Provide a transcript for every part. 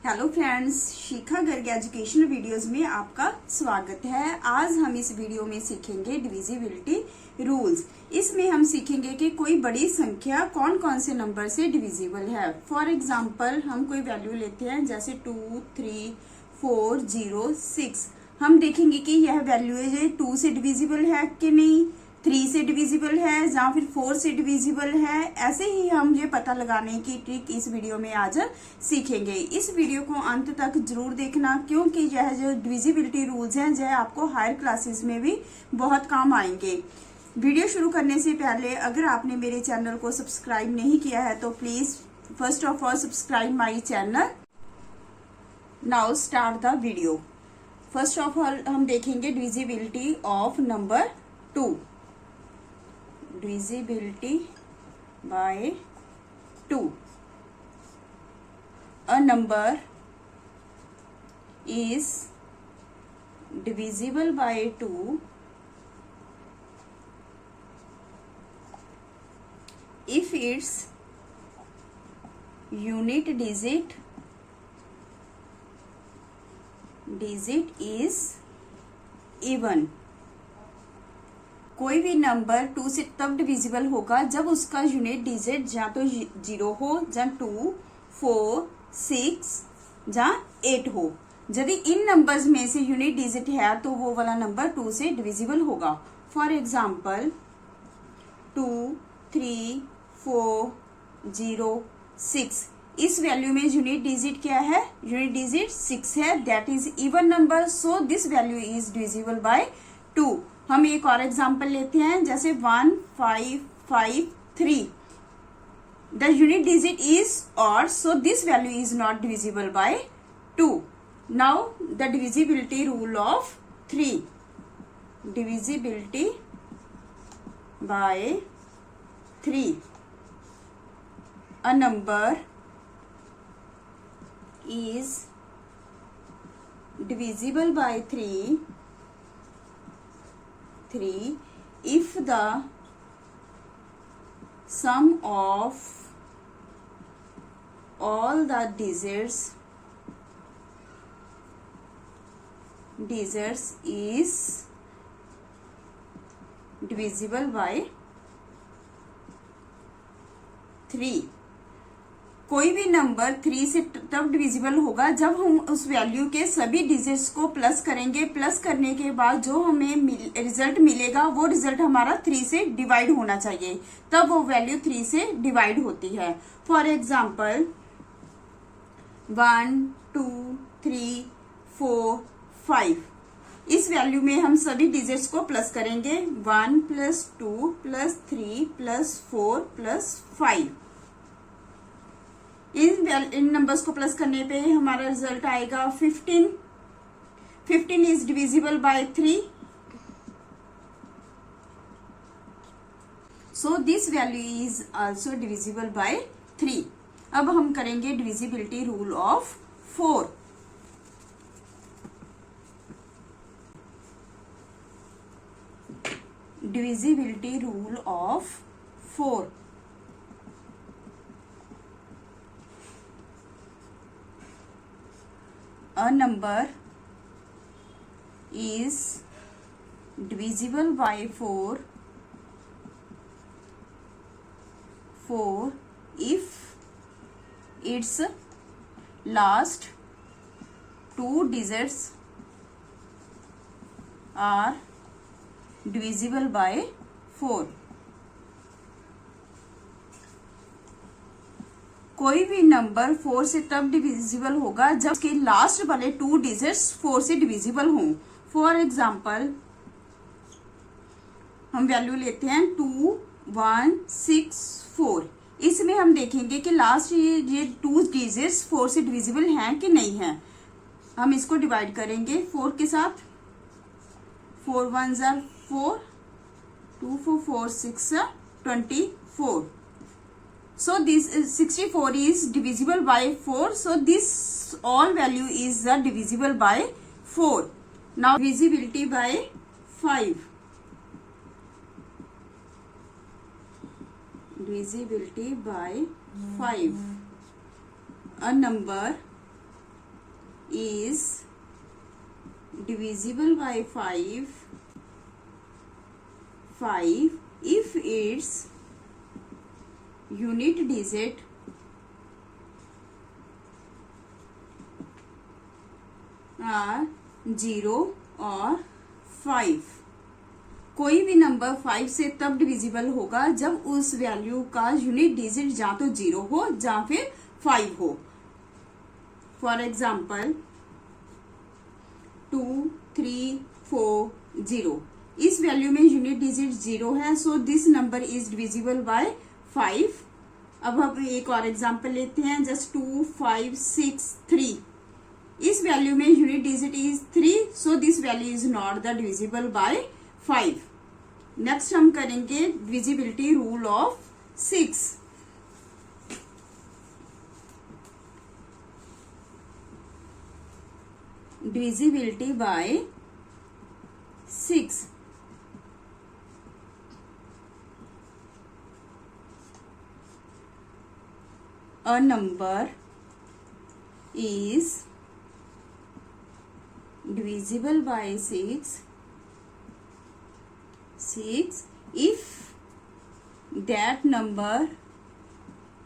Hello friends, Shikha Garg educational videos में आपका स्वागत है। आज हम इस वीडियो में सीखेंगे डिविजिबिलिटी रूल्स। इसमें हम सीखेंगे कि कोई बड़ी संख्या कौन कौन से नंबर से डिविजिबल है। फॉर एग्जांपल हम कोई वैल्यू लेते हैं जैसे 2, 3, 4, 0, 6। हम देखेंगे कि यह वैल्यू है 2 से डिविजिबल है कि नहीं, 3 से डिविजिबल है या फिर 4 से डिविजिबल है। ऐसे ही हम ये पता लगाने की ट्रिक इस वीडियो में आज सीखेंगे। इस वीडियो को अंत तक जरूर देखना, क्योंकि यह जो डिविजिबिलिटी रूल्स हैं यह आपको हायर क्लासेस में भी बहुत काम आएंगे। वीडियो शुरू करने से पहले अगर आपने मेरे चैनल को सब्सक्राइब नहीं किया है तो please first of all subscribe my channel. Now start the video. First of all हम देखेंगे divisibility of number 2। divisibility by 2. A number is divisible by 2 if its unit digit is even। कोई भी number 2 से तब divisible होगा जब उसका unit digit या तो 0 हो या 2, 4, 6 या 8 हो। यदि इन नंबर्स में से यूनिट डिजिट है तो वो वाला नंबर 2 से डिविजिबल होगा। For example 2, 3, 4, 0, 6। इस वैल्यू में यूनिट डिजिट क्या है? यूनिट डिजिट 6 है। That is even number, so this value is divisible bye 2। हम एक और एग्जांपल लेते हैं जैसे 1, 5, 5, 3। The unit digit is odd, so this value is not divisible by 2। Now the divisibility rule of 3। Divisibility bye 3। A number is divisible bye 3 if the sum of all the digits is divisible by 3। कोई भी number 3 से तब divisible होगा जब हम उस value के सभी डिजिट्स को प्लस करेंगे। प्लस करने के बाद जो हमें रिजल्ट मिलेगा वो रिजल्ट हमारा 3 से डिवाइड होना चाहिए, तब वो वैल्यू 3 से डिवाइड होती है। For example 1, 2, 3, 4, 5। इस वैल्यू में हम सभी डिजिट्स को प्लस करेंगे। 1 + 2 + 3 + 4 + 5। इन नंबर्स को प्लस करने पे हमारा रिजल्ट आएगा 15। 15 is divisible bye 3, so this value is also divisible by 3। अब हम करेंगे divisibility rule of 4। Divisibility rule of 4। A number is divisible by 4 if its last 2 digits are divisible by 4। कोई भी नंबर 4 से तब डिविजिबल होगा जब उसके लास्ट वाले 2 डिजिट्स 4 से डिविजिबल हों। फॉर एग्जांपल हम वैल्यू लेते हैं 2, 1, 6, 4। इसमें हम देखेंगे कि लास्ट ये 2 डिजिट्स 4 से डिविजिबल हैं कि नहीं है। हम इसको डिवाइड करेंगे 4 के साथ। 4 1 = 4, 2 4 4 6 24। So this is 64 is divisible by 4. So this all value is divisible by 4. Now divisibility by 5. Divisibility by 5. A number is divisible by 5 if its unit digit are 0 और 5। कोई भी नंबर 5 से तब डिविजिबल होगा जब उस वैल्यू का unit digit या तो 0 हो या फिर 5 हो। फॉर एग्जाम्पल 2 3 4 0, इस वैल्यू में यूनिट डिजिट 0 है, so this number is divisible bye 5। अब हम एक और एग्जाम्पल लेते हैं, जस्ट 2 5 6 3, इस वैल्यू में unit digit is 3, so this value is not the divisible by 5। Next हम करेंगे divisibility rule of 6। Divisibility bye 6। A number is divisible by 6 if that number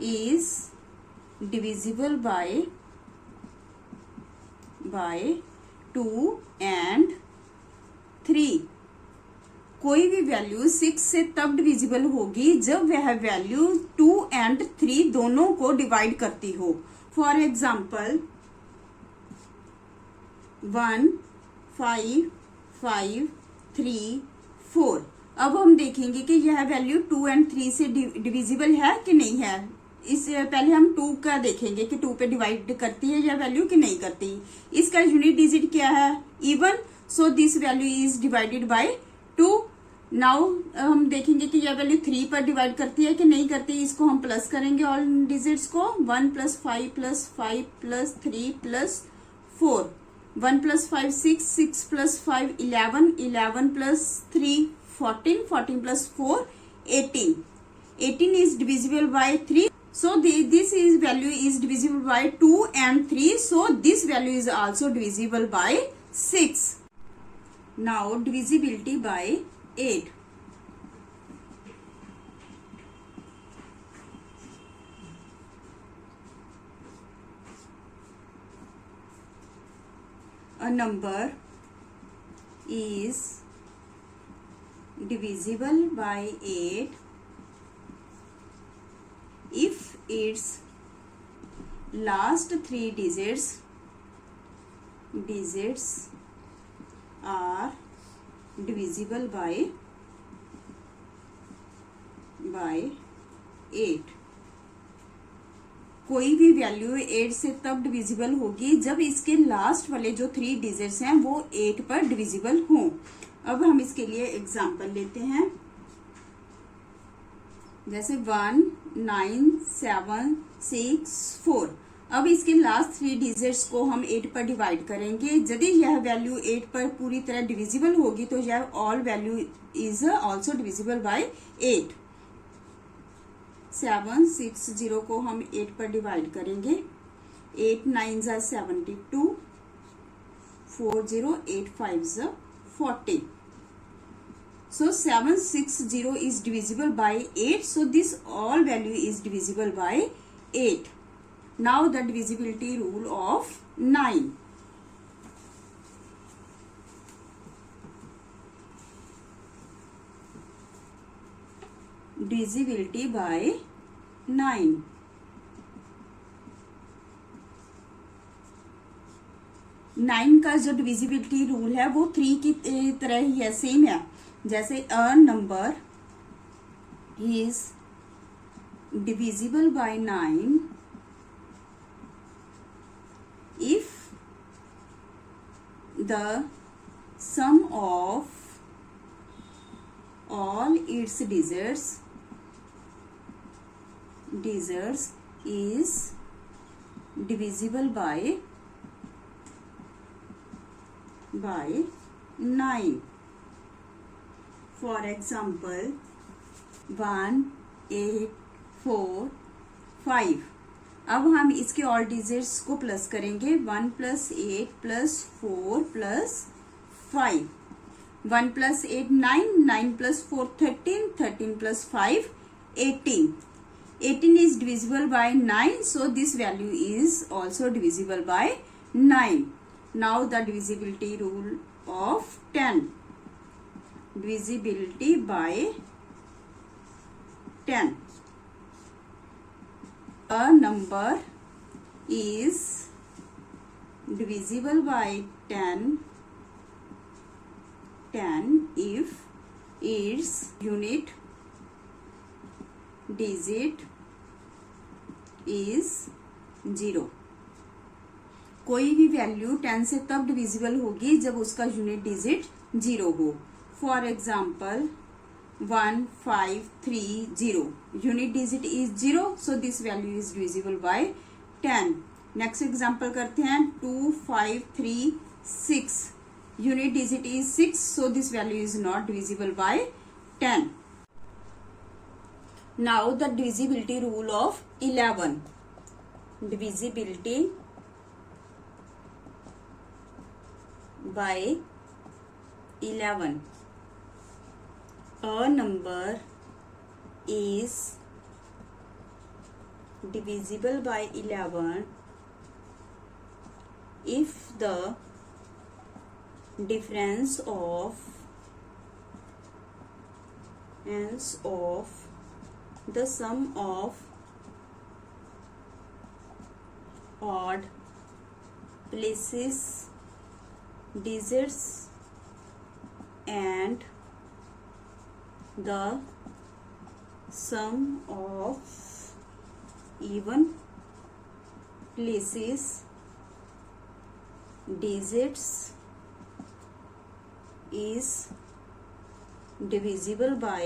is divisible by 2 and 3। कोई भी value 6 से तब divisible होगी जब वह value 2 and 3 दोनों को डिवाइड करती हो। For example 1 5 5 3 4। अब हम देखेंगे कि यह वैल्यू 2 एंड 3 से डिविजिबल है कि नहीं है। इस पहले हम 2 का देखेंगे कि 2 पे डिवाइड करती है यह वैल्यू कि नहीं करती। इसका यूनिट डिजिट क्या है? Even, so this value is divided by 2। Now हम देखेंगे कि यह वैल्यू 3 पर डिवाइड करती है कि नहीं करती। इसको हम प्लस करेंगे ऑल डिजिट्स को, 1 + 5 + 5 + 3 + 4, 1 + 5 6, 6 + 5 11, 11 + 3 14, 14 + 4 18, 18 is divisible by 3, so this is value is divisible by 2 and 3, so this value is also divisible by 6. Now divisibility by 8. A number is divisible by 8 if its last 3 digits are divisible by 8। कोई भी value 8 से तब divisible होगी जब इसके last वाले जो 3 digits हैं वो 8 पर डिविजिबल हों। अब हम इसके लिए एग्जांपल लेते हैं, जैसे 1 9 7 6 4। अब इसके लास्ट 3 डिजिट्स को हम 8 पर डिवाइड करेंगे। यदि यह वैल्यू 8 पर पूरी तरह डिविजिबल होगी तो यह all value is also divisible by 8। 7 6 0 को हम 8 पर डिवाइड करेंगे, 8 9 = 72, 4 0 8 5 40, so 7 6 0 is divisible by 8, so this all value is divisible by 8. Now the divisibility rule of 9. Divisibility by 9. Nine का जो डिविजिबिलिटी रूल है वो 3 की तरह ही है, सेम है। जैसे a number is divisible by 9 if the sum of all its digits is divisible by 9. For example 1 8 4 5। अब हम इसके ऑल डिजिट्स को प्लस करेंगे। 1 + 8 + 4 + 5। 1 + 8 9, 9 + 4 13, 13 + 5 18। 18 is divisible by 9, so this value is also divisible by 9. Now the divisibility rule of 10. Divisibility by 10. A number is divisible by 10 if its unit digit is 0. कोई भी value 10 से तब divisible होगी जब उसका unit digit 0 हो। For example 1 5 3 0, unit digit is 0, so this value is divisible bye 10। Next example करते हैं 2 5 3 6, unit digit is 6, so this value is not divisible by 10। Now the divisibility rule of 11. Divisibility by 11. A number is divisible by 11 if the difference of the sum of odd places digits and the sum of even places digits is divisible by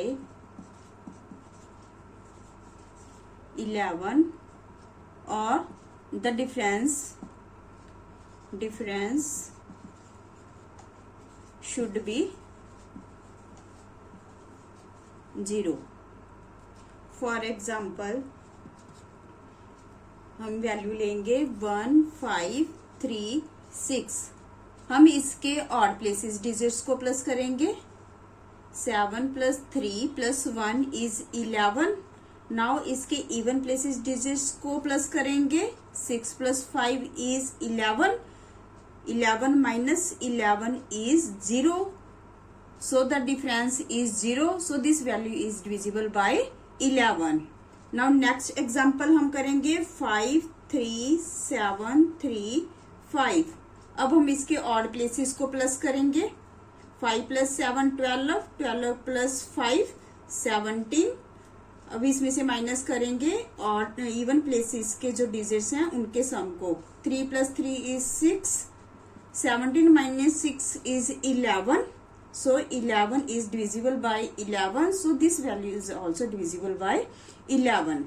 11, or the difference should be 0. For example हम value लेंगे 1 5 3 6। हम इसके odd places digits को plus करेंगे। 7 + 3 + 1 is 11। Now इसके even places digits को plus करेंगे। 6 + 5 is 11। 11 - 11 is 0, so the difference is 0, so this value is divisible by 11. Now next example हम करेंगे 5 3 7 3 5। अब हम इसके ऑड प्लेसेस को प्लस करेंगे। 5 + 7 12, 12 + 5 17। अब इसमें से माइनस करेंगे और इवन प्लेसेस के जो डिजिट्स हैं उनके सम को। 3 + 3 is 6, 17 - 6 is 11, so 11 is divisible by 11, so this value is also divisible by 11.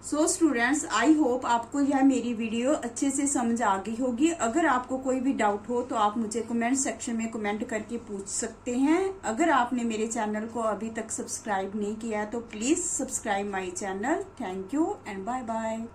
So students, I hope आपको यह मेरी वीडियो अच्छे से समझ आ गई होगी। अगर आपको कोई भी डाउट हो तो आप मुझे कमेंट सेक्शन में कमेंट करके पूछ सकते हैं। अगर आपने मेरे चैनल को अभी तक सब्सक्राइब नहीं किया है तो please subscribe my channel. Thank you and bye bye.